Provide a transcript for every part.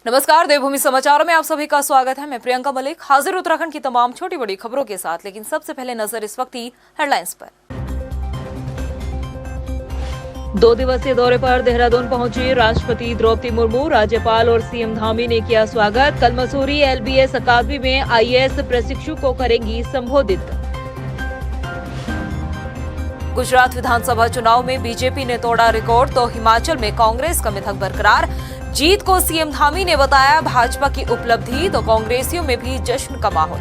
नमस्कार, देवभूमि समाचारों में आप सभी का स्वागत है। मैं प्रियंका मलिक हाजिर उत्तराखंड की तमाम छोटी बड़ी खबरों के साथ। लेकिन सबसे पहले नजर इस वक्त की हेडलाइंस पर। 2 दिवसीय दौरे पर देहरादून पहुंची राष्ट्रपति द्रौपदी मुर्मू। राज्यपाल और सीएम धामी ने किया स्वागत। कल मसूरी LBS अकादमी में IAS प्रशिक्षु को करेंगी संबोधित। गुजरात विधानसभा चुनाव में बीजेपी ने तोड़ा रिकॉर्ड तो हिमाचल में कांग्रेस का मिथक बरकरार। जीत को सीएम धामी ने बताया भाजपा की उपलब्धि तो कांग्रेसियों में भी जश्न का माहौल।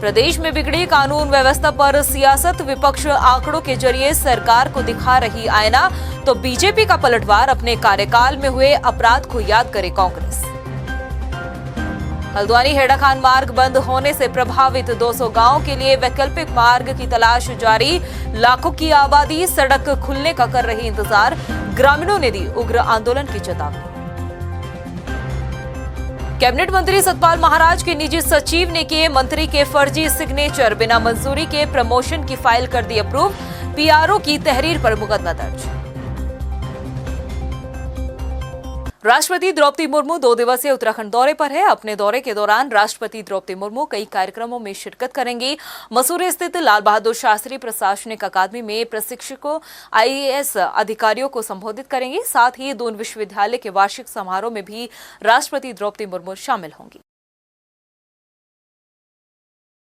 प्रदेश में बिगड़ी कानून व्यवस्था पर सियासत, विपक्ष आंकड़ों के जरिए सरकार को दिखा रही आईना तो बीजेपी का पलटवार, अपने कार्यकाल में हुए अपराध को याद करे कांग्रेस। हल्द्वानी हेड़ाखान मार्ग बंद होने से प्रभावित 200 गांवों के लिए वैकल्पिक मार्ग की तलाश जारी। लाखों की आबादी सड़क खुलने का कर रही इंतजार। ग्रामीणों ने दी उग्र आंदोलन की चेतावनी। कैबिनेट मंत्री सतपाल महाराज के निजी सचिव ने किए मंत्री के फर्जी सिग्नेचर। बिना मंजूरी के प्रमोशन की फाइल कर दी अप्रूव। PRO की तहरीर पर मुकदमा दर्ज। राष्ट्रपति द्रौपदी मुर्मू 2 दिवसीय उत्तराखंड दौरे पर है। अपने दौरे के दौरान राष्ट्रपति द्रौपदी मुर्मू कई कार्यक्रमों में शिरकत करेंगी। मसूरी स्थित लाल बहादुर शास्त्री प्रशासनिक अकादमी में प्रशिक्षकों IAS अधिकारियों को संबोधित करेंगी। साथ ही दून विश्वविद्यालय के वार्षिक समारोह में भी राष्ट्रपति द्रौपदी मुर्मू शामिल होंगी।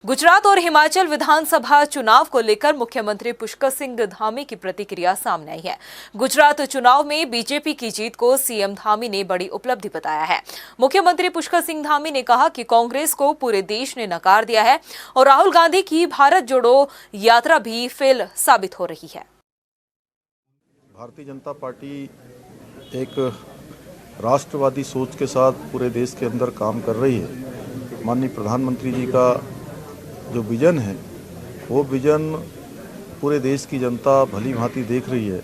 गुजरात और हिमाचल विधानसभा चुनाव को लेकर मुख्यमंत्री पुष्कर सिंह धामी की प्रतिक्रिया सामने आई है। गुजरात चुनाव में बीजेपी की जीत को सीएम धामी ने बड़ी उपलब्धि बताया है। मुख्यमंत्री पुष्कर सिंह धामी ने कहा कि कांग्रेस को पूरे देश ने नकार दिया है और राहुल गांधी की भारत जोड़ो यात्रा भी फेल साबित हो रही है। भारतीय जनता पार्टी एक राष्ट्रवादी सोच के साथ पूरे देश के अंदर काम कर रही है। माननीय प्रधानमंत्री जी का जो विजन है वो विजन पूरे देश की जनता भली भांति देख रही है।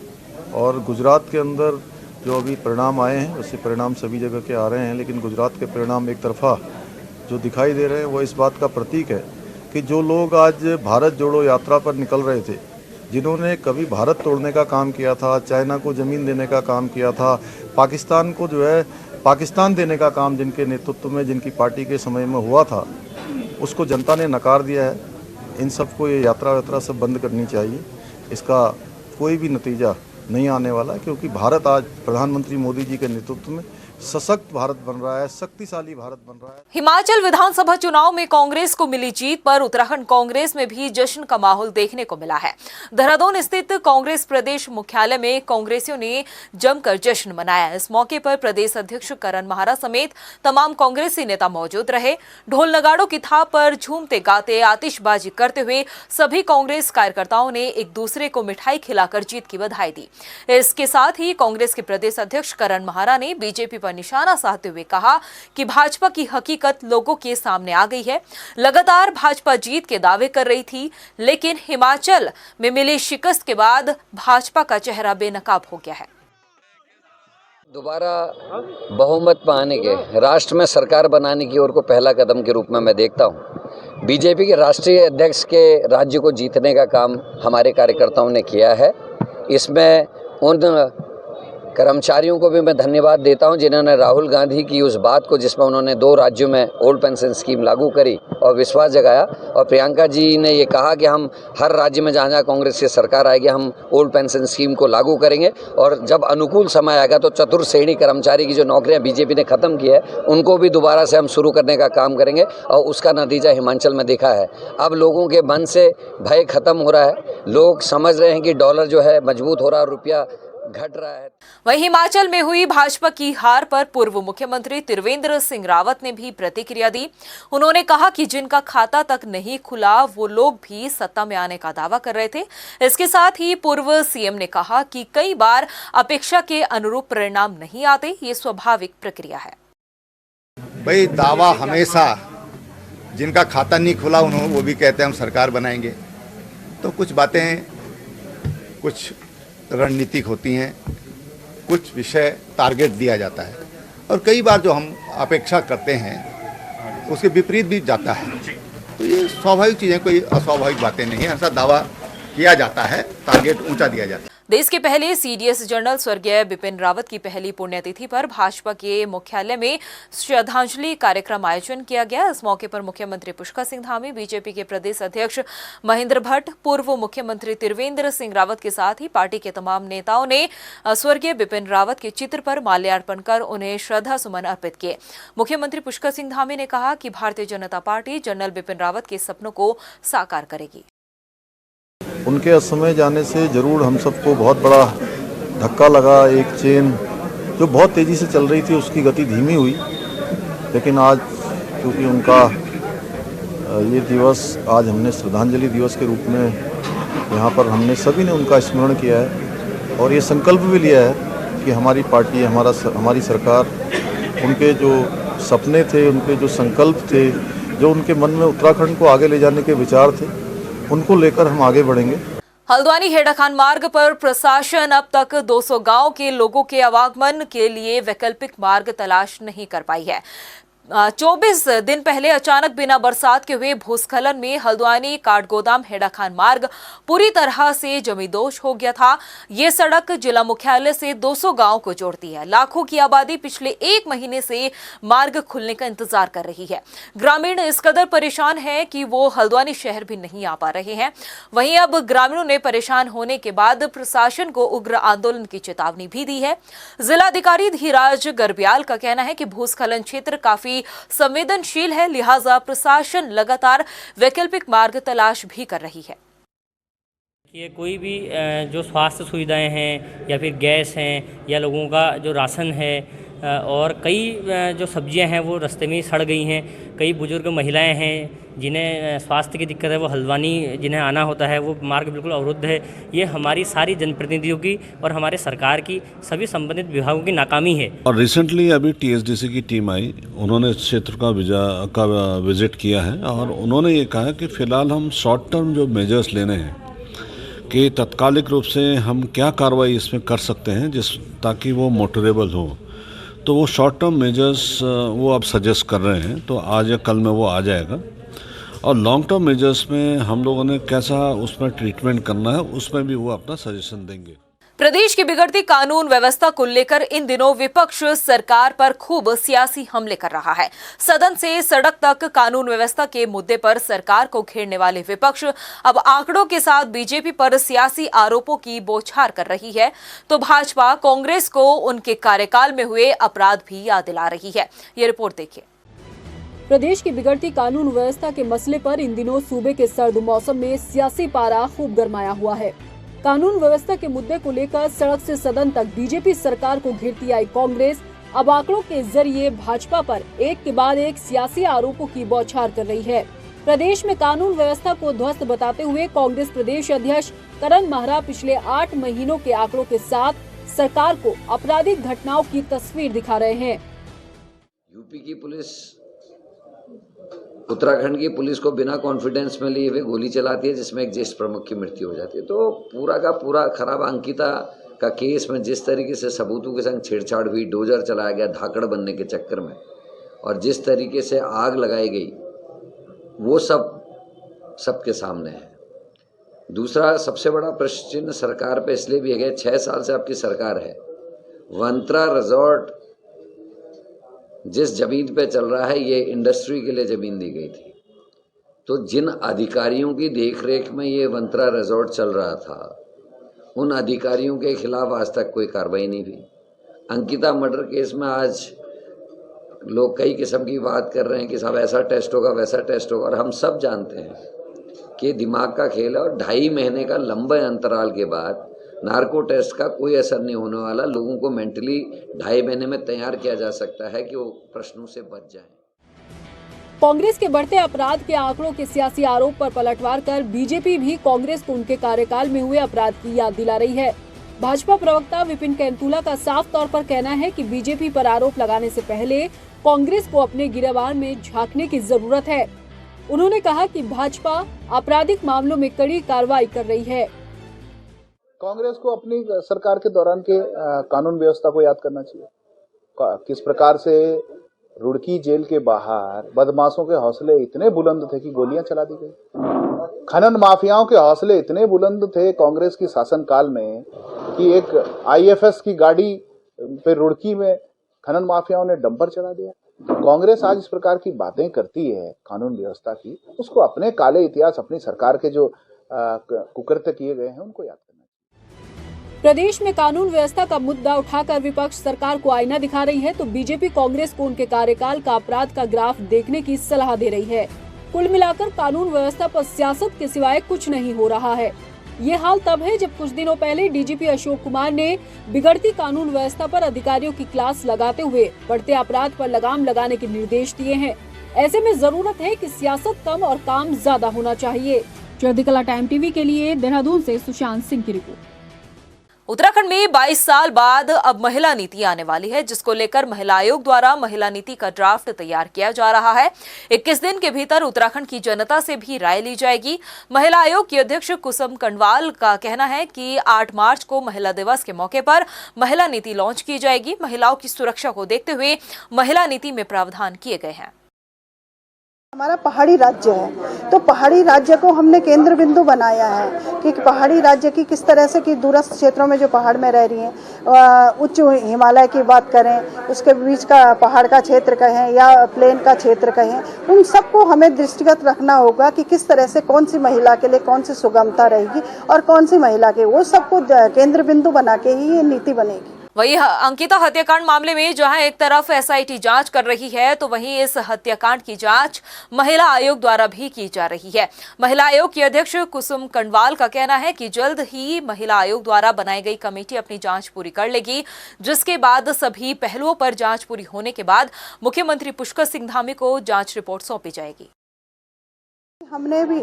और गुजरात के अंदर जो अभी परिणाम आए हैं वैसे परिणाम सभी जगह के आ रहे हैं, लेकिन गुजरात के परिणाम एक तरफा जो दिखाई दे रहे हैं वो इस बात का प्रतीक है कि जो लोग आज भारत जोड़ो यात्रा पर निकल रहे थे, जिन्होंने कभी भारत तोड़ने का काम किया था, चाइना को ज़मीन देने का काम किया था, पाकिस्तान को जो है पाकिस्तान देने का काम जिनके नेतृत्व में जिनकी पार्टी के समय में हुआ था, उसको जनता ने नकार दिया है। इन सबको ये यात्रा सब बंद करनी चाहिए। इसका कोई भी नतीजा नहीं आने वाला, क्योंकि भारत आज प्रधानमंत्री मोदी जी के नेतृत्व में सशक्त भारत बन रहा है, शक्तिशाली भारत बन रहा है। हिमाचल विधानसभा चुनाव में कांग्रेस को मिली जीत पर उत्तराखंड कांग्रेस में भी जश्न का माहौल देखने को मिला है। देहरादून स्थित कांग्रेस प्रदेश मुख्यालय में कांग्रेसियों ने जमकर जश्न मनाया। इस मौके पर प्रदेश अध्यक्ष करण माहरा समेत तमाम कांग्रेसी नेता मौजूद रहे। ढोल नगाड़ों की थाप पर झूमते गाते आतिशबाजी करते हुए सभी कांग्रेस कार्यकर्ताओं ने एक दूसरे को मिठाई खिलाकर जीत की बधाई दी। इसके साथ ही कांग्रेस के प्रदेश अध्यक्ष करण माहरा ने बीजेपी निशाना साधते हुए कहा कि भाजपा की हकीकत लोगों के सामने आ गई है। लगातार भाजपा जीत के दावे कर रही थी, लेकिन हिमाचल में मिली शिकस्त के बाद भाजपा का चेहरा बेनकाब हो गया है। दोबारा बहुमत पाने के, राष्ट्र में सरकार बनाने की ओर को पहला कदम के रूप में मैं देखता हूं। बीजेपी के राष्ट्रीय अध्यक्ष के राज्य को जीतने का काम हमारे कार्यकर्ताओं ने किया है। इसमें उन कर्मचारियों को भी मैं धन्यवाद देता हूं जिन्होंने राहुल गांधी की उस बात को, जिसमें उन्होंने 2 राज्यों में ओल्ड पेंशन स्कीम लागू करी और विश्वास जगाया, और प्रियंका जी ने ये कहा कि हम हर राज्य में जहाँ जहाँ कांग्रेस की सरकार आएगी हम ओल्ड पेंशन स्कीम को लागू करेंगे, और जब अनुकूल समय आएगा तो चतुर्थ श्रेणी कर्मचारी की जो नौकरियाँ बीजेपी ने ख़त्म की है उनको भी दोबारा से हम शुरू करने का काम करेंगे, और उसका नतीजा हिमाचल में देखा है। अब लोगों के मन से भय खत्म हो रहा है। लोग समझ रहे हैं कि डॉलर जो है मजबूत हो रहा है, रुपया घट रहा है। वहीं हिमाचल में हुई भाजपा की हार पर पूर्व मुख्यमंत्री त्रिवेंद्र सिंह रावत ने भी प्रतिक्रिया दी। उन्होंने कहा कि जिनका खाता तक नहीं खुला वो लोग भी सत्ता में आने का दावा कर रहे थे। इसके साथ ही पूर्व सीएम ने कहा कि कई बार अपेक्षा के अनुरूप परिणाम नहीं आते, ये स्वाभाविक प्रक्रिया है। भाई दावा हमेशा, जिनका खाता नहीं खुला उन्होंने वो भी कहते हैं हम सरकार बनाएंगे। तो कुछ बातें कुछ रणनीतिक होती हैं, कुछ विषय टारगेट दिया जाता है, और कई बार जो हम अपेक्षा करते हैं उसके विपरीत भी जाता है। तो ये स्वाभाविक चीज़ें, कोई अस्वाभाविक बातें नहीं है। ऐसा दावा किया जाता है, टारगेट ऊंचा दिया जाता है। देश के पहले सीडीएस जनरल स्वर्गीय बिपिन रावत की पहली पुण्यतिथि पर भाजपा के मुख्यालय में श्रद्धांजलि कार्यक्रम आयोजन किया गया। इस मौके पर मुख्यमंत्री पुष्कर सिंह धामी, बीजेपी के प्रदेश अध्यक्ष महेंद्र भट्ट, पूर्व मुख्यमंत्री त्रिवेंद्र सिंह रावत के साथ ही पार्टी के तमाम नेताओं ने स्वर्गीय बिपिन रावत के चित्र पर माल्यार्पण कर उन्हें श्रद्धा सुमन अर्पित किए। मुख्यमंत्री पुष्कर सिंह धामी ने कहा कि भारतीय जनता पार्टी जनरल बिपिन रावत के सपनों को साकार करेगी। उनके असमय जाने से जरूर हम सबको बहुत बड़ा धक्का लगा। एक चेन जो बहुत तेज़ी से चल रही थी उसकी गति धीमी हुई, लेकिन आज क्योंकि उनका ये दिवस आज हमने श्रद्धांजलि दिवस के रूप में यहाँ पर हमने सभी ने उनका स्मरण किया है और ये संकल्प भी लिया है कि हमारी पार्टी, हमारी सरकार उनके जो सपने थे, उनके जो संकल्प थे, जो उनके मन में उत्तराखंड को आगे ले जाने के विचार थे, उनको लेकर हम आगे बढ़ेंगे। हल्द्वानी हेड़ाखान मार्ग पर प्रशासन अब तक 200 गांव के लोगों के आवागमन के लिए वैकल्पिक मार्ग तलाश नहीं कर पाई है। 24 दिन पहले अचानक बिना बरसात के हुए भूस्खलन में हल्द्वानी काठगोदाम हेड़ाखान मार्ग पूरी तरह से जमींदोज हो गया था। ये सड़क जिला मुख्यालय से 200 गांव को जोड़ती है। लाखों की आबादी पिछले 1 महीने से मार्ग खुलने का इंतजार कर रही है। ग्रामीण इस कदर परेशान है कि वो हल्द्वानी शहर भी नहीं आ पा रहे हैं। वहीं अब ग्रामीणों ने परेशान होने के बाद प्रशासन को उग्र आंदोलन की चेतावनी भी दी है। जिलाधिकारी धीराज गर्ब्याल का कहना है कि भूस्खलन क्षेत्र काफी संवेदनशील है, लिहाजा प्रशासन लगातार वैकल्पिक मार्ग तलाश भी कर रही है। ये कोई भी जो स्वास्थ्य सुविधाएं हैं या फिर गैस हैं या लोगों का जो राशन है और कई जो सब्जियां हैं वो रास्ते में ही सड़ गई हैं। कई बुजुर्ग महिलाएं हैं जिन्हें स्वास्थ्य की दिक्कत है, वो हल्द्वानी जिन्हें आना होता है, वो मार्ग बिल्कुल अवरुद्ध है। ये हमारी सारी जनप्रतिनिधियों की और हमारे सरकार की सभी संबंधित विभागों की नाकामी है। और रिसेंटली अभी टीएसडीसी की टीम आई, उन्होंने इस क्षेत्र का विजिट किया है और उन्होंने ये कहा कि फ़िलहाल हम शॉर्ट टर्म जो मेजर्स लेने हैं कि तत्कालिक रूप से हम क्या कार्रवाई इसमें कर सकते हैं ताकि वो मोटरेबल हो, तो वो शॉर्ट टर्म मेजर्स वो अब सजेस्ट कर रहे हैं। तो आज या कल में वो आ जाएगा और लॉन्ग टर्म मेजर्स में हम लोगों ने कैसा उसमें ट्रीटमेंट करना है उसमें भी वो अपना सजेशन देंगे। प्रदेश की बिगड़ती कानून व्यवस्था को लेकर इन दिनों विपक्ष सरकार पर खूब सियासी हमले कर रहा है। सदन से सड़क तक कानून व्यवस्था के मुद्दे पर सरकार को घेरने वाले विपक्ष अब आंकड़ों के साथ बीजेपी पर सियासी आरोपों की बौछार कर रही है, तो भाजपा कांग्रेस को उनके कार्यकाल में हुए अपराध भी याद दिला रही है। ये रिपोर्ट देखिए। प्रदेश की बिगड़ती कानून व्यवस्था के मसले पर इन दिनों सूबे के सर्द मौसम में सियासी पारा खूब गरमाया हुआ है। कानून व्यवस्था के मुद्दे को लेकर सड़क से सदन तक बीजेपी सरकार को घेरती आई कांग्रेस अब आंकड़ों के जरिए भाजपा पर एक के बाद एक सियासी आरोपों की बौछार कर रही है। प्रदेश में कानून व्यवस्था को ध्वस्त बताते हुए कांग्रेस प्रदेश अध्यक्ष करण महरा पिछले 8 महीनों के आंकड़ों के साथ सरकार को आपराधिक घटनाओं की तस्वीर दिखा रहे हैं। यूपी की पुलिस उत्तराखंड की पुलिस को बिना कॉन्फिडेंस में लिए हुए गोली चलाती है, जिसमें एक ज्येष्ठ प्रमुख की मृत्यु हो जाती है। तो पूरा का पूरा खराब अंकिता का केस में जिस तरीके से सबूतों के संग छेड़छाड़ हुई, डोजर चलाया गया धाकड़ बनने के चक्कर में, और जिस तरीके से आग लगाई गई, वो सबके सामने है। दूसरा सबसे बड़ा प्रश्न चिन्ह सरकार पे इसलिए भी है, 6 साल से आपकी सरकार है, वंत्रा रिजॉर्ट जिस जमीन पे चल रहा है, ये इंडस्ट्री के लिए जमीन दी गई थी। तो जिन अधिकारियों की देखरेख में ये वंत्रा रिजॉर्ट चल रहा था, उन अधिकारियों के खिलाफ आज तक कोई कार्रवाई नहीं हुई। अंकिता मर्डर केस में आज लोग कई किस्म की बात कर रहे हैं कि साहब ऐसा टेस्ट होगा, वैसा टेस्ट होगा, और हम सब जानते हैं कि दिमाग का खेल है और 2.5 महीने का लंबे अंतराल के बाद नार्को टेस्ट का कोई असर नहीं होने वाला। लोगों को मेंटली 2.5 महीने में तैयार किया जा सकता है कि वो प्रश्नों से बच जाएं। कांग्रेस के बढ़ते अपराध के आंकड़ों के सियासी आरोप पर पलटवार कर बीजेपी भी कांग्रेस को उनके कार्यकाल में हुए अपराध की याद दिला रही है। भाजपा प्रवक्ता विपिन केंतुला का साफ तौर पर कहना है कि बीजेपी पर आरोप लगाने से पहले कांग्रेस को अपने गिरेबान में झांकने की जरूरत है। उन्होंने कहा कि भाजपा आपराधिक मामलों में कड़ी कार्रवाई कर रही है। कांग्रेस को अपनी सरकार के दौरान के कानून व्यवस्था को याद करना चाहिए। किस प्रकार से रुड़की जेल के बाहर बदमाशों के हौसले इतने बुलंद थे कि गोलियां चला दी गई। खनन माफियाओं के हौसले इतने बुलंद थे कांग्रेस की शासनकाल में कि एक आईएफएस की गाड़ी पे रुड़की में खनन माफियाओं ने डंपर चला दिया। कांग्रेस आज इस प्रकार की बातें करती है कानून व्यवस्था की, उसको अपने काले इतिहास, अपनी सरकार के जो कुकृत्य किए गए हैं उनको याद करना चाहिए। प्रदेश में कानून व्यवस्था का मुद्दा उठाकर विपक्ष सरकार को आईना दिखा रही है तो बीजेपी कांग्रेस को उनके कार्यकाल का अपराध का ग्राफ देखने की सलाह दे रही है। कुल मिलाकर कानून व्यवस्था पर सियासत के सिवाय कुछ नहीं हो रहा है। ये हाल तब है जब कुछ दिनों पहले डीजीपी अशोक कुमार ने बिगड़ती कानून व्यवस्था पर अधिकारियों की क्लास लगाते हुए बढ़ते अपराध पर लगाम लगाने के निर्देश दिए हैं। ऐसे में जरूरत है कि सियासत कम और काम ज्यादा होना चाहिए। चढ़ती कला टाइम टीवी के लिए देहरादून से सुशांत सिंह की रिपोर्ट। उत्तराखंड में 22 साल बाद अब महिला नीति आने वाली है, जिसको लेकर महिला आयोग द्वारा महिला नीति का ड्राफ्ट तैयार किया जा रहा है। 21 दिन के भीतर उत्तराखंड की जनता से भी राय ली जाएगी। महिला आयोग की अध्यक्ष कुसुम कंडवाल का कहना है कि 8 मार्च को महिला दिवस के मौके पर महिला नीति लॉन्च की जाएगी। महिलाओं की सुरक्षा को देखते हुए महिला नीति में प्रावधान किए गए हैं। हमारा पहाड़ी राज्य है तो पहाड़ी राज्य को हमने केंद्र बिंदु बनाया है कि पहाड़ी राज्य की किस तरह से कि दूरस्थ क्षेत्रों में जो पहाड़ में रह रही हैं, उच्च हिमालय की बात करें, उसके बीच का पहाड़ का क्षेत्र कहें या प्लेन का क्षेत्र कहें, उन सबको हमें दृष्टिगत रखना होगा कि किस तरह से कौन सी महिला के लिए कौन सी सुगमता रहेगी और कौन सी महिला के, वो सबको केंद्र बिंदु बना के ही ये नीति बनेगी। वहीं अंकिता हत्याकांड मामले में जहां एक तरफ एसआईटी जांच कर रही है तो वहीं इस हत्याकांड की जांच महिला आयोग द्वारा भी की जा रही है। महिला आयोग की अध्यक्ष कुसुम कंडवाल का कहना है कि जल्द ही महिला आयोग द्वारा बनाई गई कमेटी अपनी जांच पूरी कर लेगी, जिसके बाद सभी पहलुओं पर जांच पूरी होने के बाद मुख्यमंत्री पुष्कर सिंह धामी को जांच रिपोर्ट सौंपी जाएगी। हमने भी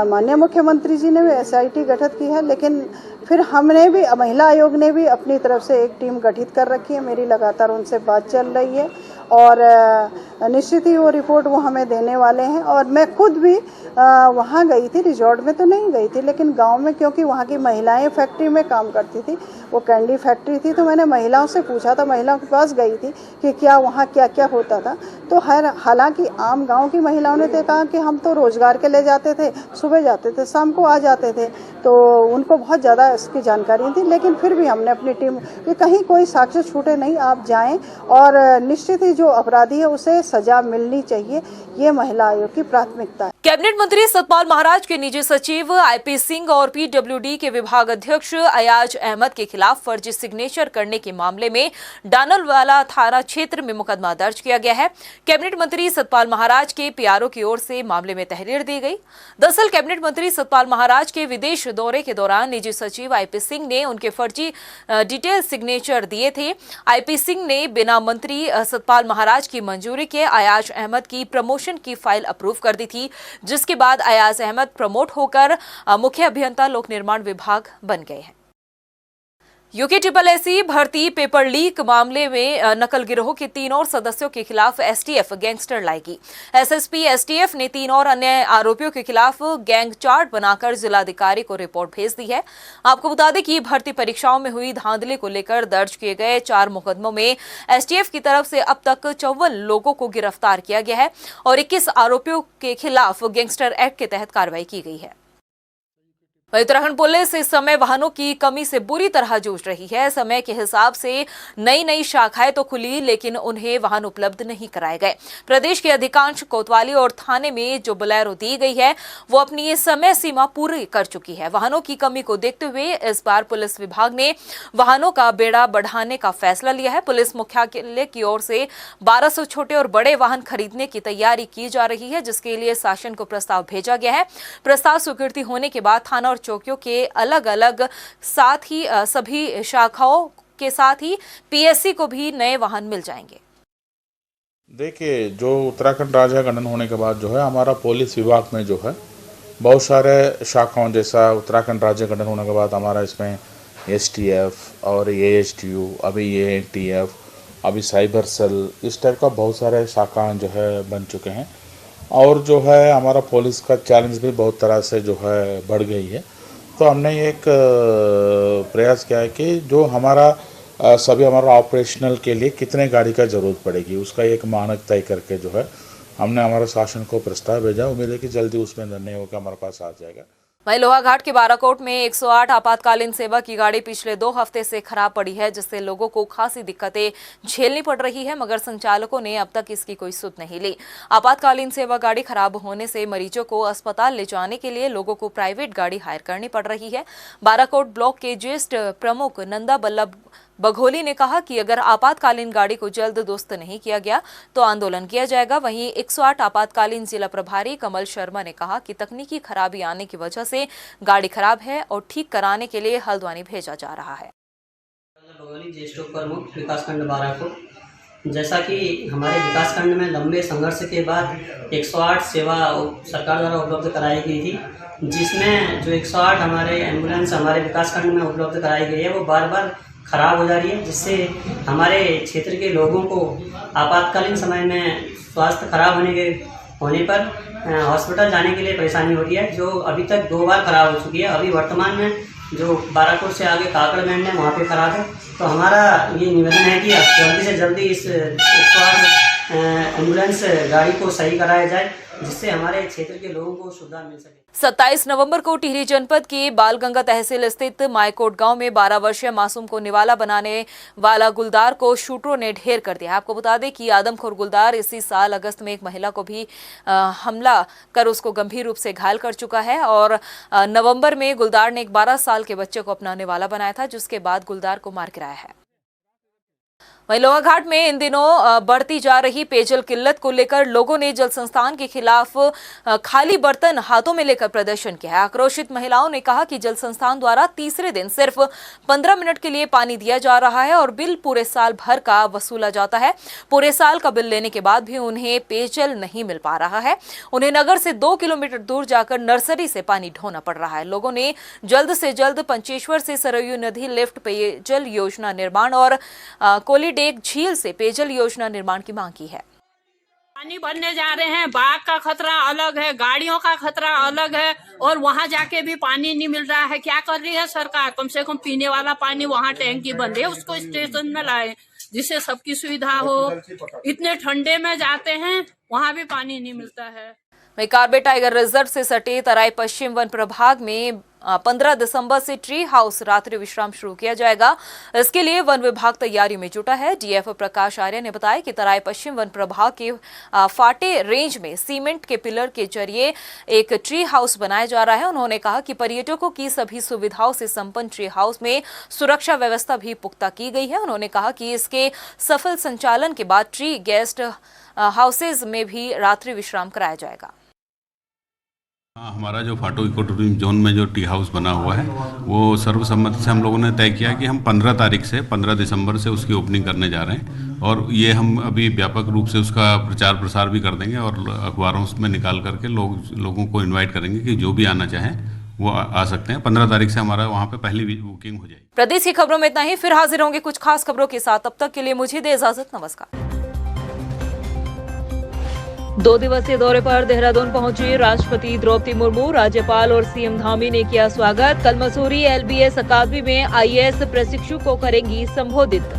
माननीय मुख्यमंत्री जी ने भी एसआईटी गठित की है, लेकिन फिर हमने भी महिला आयोग ने भी अपनी तरफ से एक टीम गठित कर रखी है। मेरी लगातार उनसे बात चल रही है और निश्चित ही वो रिपोर्ट वो हमें देने वाले हैं। और मैं खुद भी वहाँ गई थी, रिजॉर्ट में तो नहीं गई थी, लेकिन गांव में, क्योंकि वहाँ की महिलाएं फैक्ट्री में काम करती थी, वो कैंडी फैक्ट्री थी, तो मैंने महिलाओं से पूछा था, महिलाओं के पास गई थी कि क्या वहाँ क्या क्या होता था। तो हालांकि आम गाँव की महिलाओं ने तो कहा कि हम तो रोजगार के लिए जाते थे, सुबह जाते थे, शाम को आ जाते थे, तो उनको बहुत ज़्यादा इसकी जानकारी थी। लेकिन फिर भी हमने अपनी टीम कि कहीं कोई साक्ष्य छूटे नहीं, आप जाएं और निश्चित ही जो अपराधी है उसे सजा मिलनी चाहिए, ये महिला आयोग की प्राथमिकता है। कैबिनेट मंत्री सतपाल महाराज के निजी सचिव आईपी सिंह और पीडब्ल्यूडी के विभाग अध्यक्ष अयाज अहमद के खिलाफ फर्जी सिग्नेचर करने के मामले में डानलवाला थाना क्षेत्र में मुकदमा दर्ज किया गया है। कैबिनेट मंत्री सतपाल महाराज के पीआरओ की ओर से मामले में तहरीर दी गई। दरअसल कैबिनेट मंत्री सतपाल महाराज के विदेश दौरे के दौरान निजी सचिव आईपी सिंह ने उनके फर्जी डिटेल सिग्नेचर दिए थे। आईपी सिंह ने बिना मंत्री सतपाल महाराज की मंजूरी के अयाज अहमद की प्रमोशन की फाइल अप्रूव कर दी थी, जिसके बाद अयाज अहमद प्रमोट होकर मुख्य अभियंता लोक निर्माण विभाग बन गए हैं। यूकेएससी भर्ती पेपर लीक मामले में नकल गिरोह के 3 और सदस्यों के खिलाफ एसटीएफ गैंगस्टर लाएगी। एसएसपी एसटीएफ ने 3 और अन्य आरोपियों के खिलाफ गैंग चार्ट बनाकर जिलाधिकारी को रिपोर्ट भेज दी है। आपको बता दें कि भर्ती परीक्षाओं में हुई धांधली को लेकर दर्ज किए गए 4 मुकदमों में एसटीएफ की तरफ से अब तक 54 लोगों को गिरफ्तार किया गया है और 21 आरोपियों के खिलाफ गैंगस्टर एक्ट के तहत कार्रवाई की गई है। उत्तराखंड पुलिस इस समय वाहनों की कमी से बुरी तरह जूझ रही है। समय के हिसाब से नई शाखाएं तो खुली, लेकिन उन्हें वाहन उपलब्ध नहीं कराए गए। प्रदेश के अधिकांश कोतवाली और थाने में जो बोलेरो दी गई है वो अपनी समय सीमा पूरी कर चुकी है। वाहनों की कमी को देखते हुए इस बार पुलिस विभाग ने वाहनों का बेड़ा बढ़ाने का फैसला लिया है। पुलिस मुख्यालय की ओर से 1200 छोटे और बड़े वाहन खरीदने की तैयारी की जा रही है, जिसके लिए शासन को प्रस्ताव भेजा गया है। प्रस्ताव स्वीकृति होने के बाद थाना और चौकियों के अलग अलग साथ ही सभी शाखाओं के साथ ही पीएससी को भी नए वाहन मिल जाएंगे। देखिए, जो उत्तराखंड राज्य गठन होने के बाद जो है हमारा पुलिस विभाग में जो है बहुत सारे शाखाओं, जैसा उत्तराखंड राज्य गठन होने के बाद हमारा इसमें एसटीएफ और एएचटीयू, अभी एएनटीएफ, अभी साइबर सेल, इस टाइप का बहुत सारे शाखाएं जो है बन चुके हैं। और जो है हमारा पुलिस का चैलेंज भी बहुत तरह से जो है बढ़ गई है। तो हमने एक प्रयास किया है कि जो हमारा सभी हमारा ऑपरेशनल के लिए कितने गाड़ी का ज़रूरत पड़ेगी, उसका एक मानक तय करके जो है हमने हमारे शासन को प्रस्ताव भेजा। उम्मीद है कि जल्दी उसमें निर्णय होकर हमारे पास आ जाएगा। वहीं लोहाघाट के बाराकोट में 108 आपातकालीन सेवा की गाड़ी पिछले 2 हफ्ते से खराब पड़ी है, जिससे लोगों को खासी दिक्कतें झेलनी पड़ रही है, मगर संचालकों ने अब तक इसकी कोई सुध नहीं ली। आपातकालीन सेवा गाड़ी खराब होने से मरीजों को अस्पताल ले जाने के लिए लोगों को प्राइवेट गाड़ी हायर करनी पड़ रही है। बाराकोट ब्लॉक के ज्येष्ठ प्रमुख नंदा बल्लभ बघोली ने कहा कि अगर आपातकालीन गाड़ी को जल्द दुरुस्त नहीं किया गया तो आंदोलन किया जाएगा। वहीं 108 आपातकालीन जिला प्रभारी कमल शर्मा ने कहा कि तकनीकी खराबी आने की वजह से गाड़ी खराब है और ठीक कराने के लिए हल्द्वानी भेजा जा रहा है। बघोली ज्येष्ठ प्रमुख विकासखंड बाराकोट, जैसा कि हमारे विकासखंड में लंबे संघर्ष के बाद 108 सेवा सरकार द्वारा उपलब्ध कराई गई थी, जिसमें जो 108 हमारे एम्बुलेंस हमारे विकासखंड में उपलब्ध कराई गई है वो बार बार खराब हो जा रही है, जिससे हमारे क्षेत्र के लोगों को आपातकालीन समय में स्वास्थ्य खराब होने पर हॉस्पिटल जाने के लिए परेशानी होती है, जो अभी तक 2 बार खराब हो चुकी है। अभी वर्तमान में जो बाराकोट से आगे काकड़बैंड है वहाँ पे खराब है। तो हमारा ये निवेदन है कि जल्दी से जल्दी इस 108 एम्बुलेंस गाड़ी को सही कराया जाए, जिससे हमारे क्षेत्र के लोगों को सुविधा मिल सके। 27 नवंबर को टिहरी जनपद की बालगंगा तहसील स्थित मायकोट गांव में 12 वर्षीय मासूम को निवाला बनाने वाला गुलदार को शूटरों ने ढेर कर दिया। आपको बता दें कि आदमखोर गुलदार इसी साल अगस्त में एक महिला को भी हमला कर उसको गंभीर रूप से घायल कर चुका है और नवंबर में गुलदार ने एक 12 साल के बच्चे को अपना निवाला बनाया था, जिसके बाद गुलदार को मार गिराया है। वहीं लोहाघाट में इन दिनों बढ़ती जा रही पेयजल किल्लत को लेकर लोगों ने जल संस्थान के खिलाफ खाली बर्तन हाथों में लेकर प्रदर्शन किया है। आक्रोशित महिलाओं ने कहा कि जल संस्थान द्वारा तीसरे दिन सिर्फ 15 मिनट के लिए पानी दिया जा रहा है और बिल पूरे साल भर का वसूला जाता है। पूरे साल का बिल लेने के बाद भी उन्हें पेयजल नहीं मिल पा रहा है। उन्हें नगर से 2 किलोमीटर दूर जाकर नर्सरी से पानी ढोना पड़ रहा है। लोगों ने जल्द से जल्द पंचेश्वर से सरयू नदी लिफ्ट पेयजल योजना निर्माण और कोलीडेक झील से पेयजल योजना निर्माण की मांग की है। पानी भरने जा रहे हैं, बाघ का खतरा अलग है, गाड़ियों का खतरा अलग है और वहां जाके भी पानी नहीं मिल रहा है। क्या कर रही है सरकार? कम से कम पीने वाला पानी वहां टैंकी बंद है, उसको स्टेशन में लाए जिससे सबकी सुविधा हो। इतने ठंडे में जाते हैं, वहां भी पानी नहीं मिलता है। वहीं कार्बेट टाइगर रिजर्व से सटे तराई पश्चिम वन प्रभाग में 15 दिसंबर से ट्री हाउस रात्रि विश्राम शुरू किया जाएगा। इसके लिए वन विभाग तैयारी में जुटा है। डीएफ प्रकाश आर्य ने बताया कि तराई पश्चिम वन प्रभाग के फाटे रेंज में सीमेंट के पिलर के जरिए एक ट्री हाउस बनाया जा रहा है। उन्होंने कहा कि पर्यटकों की सभी सुविधाओं से संपन्न ट्री हाउस में सुरक्षा व्यवस्था भी पुख्ता की गई है। उन्होंने कहा कि इसके सफल संचालन के बाद ट्री गेस्ट हाउसेज में भी रात्रि विश्राम कराया जाएगा। हमारा जो फाटो इको टूरिज्म जोन में जो टी हाउस बना हुआ है वो सर्वसम्मति से हम लोगों ने तय किया कि हम 15 तारीख से 15 दिसंबर से उसकी ओपनिंग करने जा रहे हैं और ये हम अभी व्यापक रूप से उसका प्रचार प्रसार भी कर देंगे और अखबारों में निकाल करके लोगों को इन्वाइट करेंगे कि जो भी आना चाहें वो आ सकते हैं। 15 तारीख से हमारा वहाँ पे पहली बुकिंग हो जाएगी। प्रदेश की खबरों में इतना ही, फिर हाजिर होंगे कुछ खास खबरों के साथ। तब तक के लिए मुझे दे इजाजत। नमस्कार। 2 दिवसीय दौरे पर देहरादून पहुंची राष्ट्रपति द्रौपदी मुर्मू, राज्यपाल और सीएम धामी ने किया स्वागत। कल मसूरी एलबीएस अकादमी में आईएएस प्रशिक्षु को करेंगी संबोधित।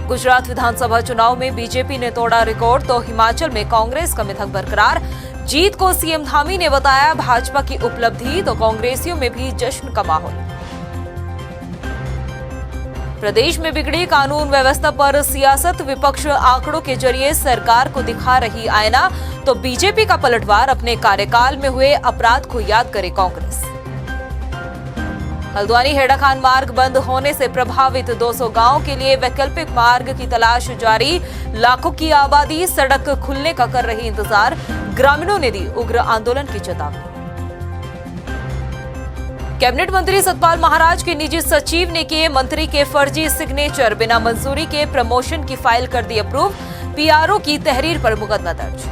गुजरात विधानसभा चुनाव में बीजेपी ने तोड़ा रिकॉर्ड तो हिमाचल में कांग्रेस का मिथक बरकरार। जीत को सीएम धामी ने बताया भाजपा की उपलब्धि तो कांग्रेसियों में भी जश्न का माहौल। प्रदेश में बिगड़ी कानून व्यवस्था पर सियासत, विपक्ष आंकड़ों के जरिए सरकार को दिखा रही आईना तो बीजेपी का पलटवार, अपने कार्यकाल में हुए अपराध को याद करे कांग्रेस। हल्द्वानी हेड़ाखान मार्ग बंद होने से प्रभावित 200 गांव के लिए वैकल्पिक मार्ग की तलाश जारी। लाखों की आबादी सड़क खुलने का कर रही इंतजार, ग्रामीणों ने दी उग्र आंदोलन की चेतावनी। कैबिनेट मंत्री सतपाल महाराज के निजी सचिव ने किए मंत्री के फर्जी सिग्नेचर, बिना मंजूरी के प्रमोशन की फाइल कर दी अप्रूव। पीआरओ की तहरीर पर मुकदमा दर्ज।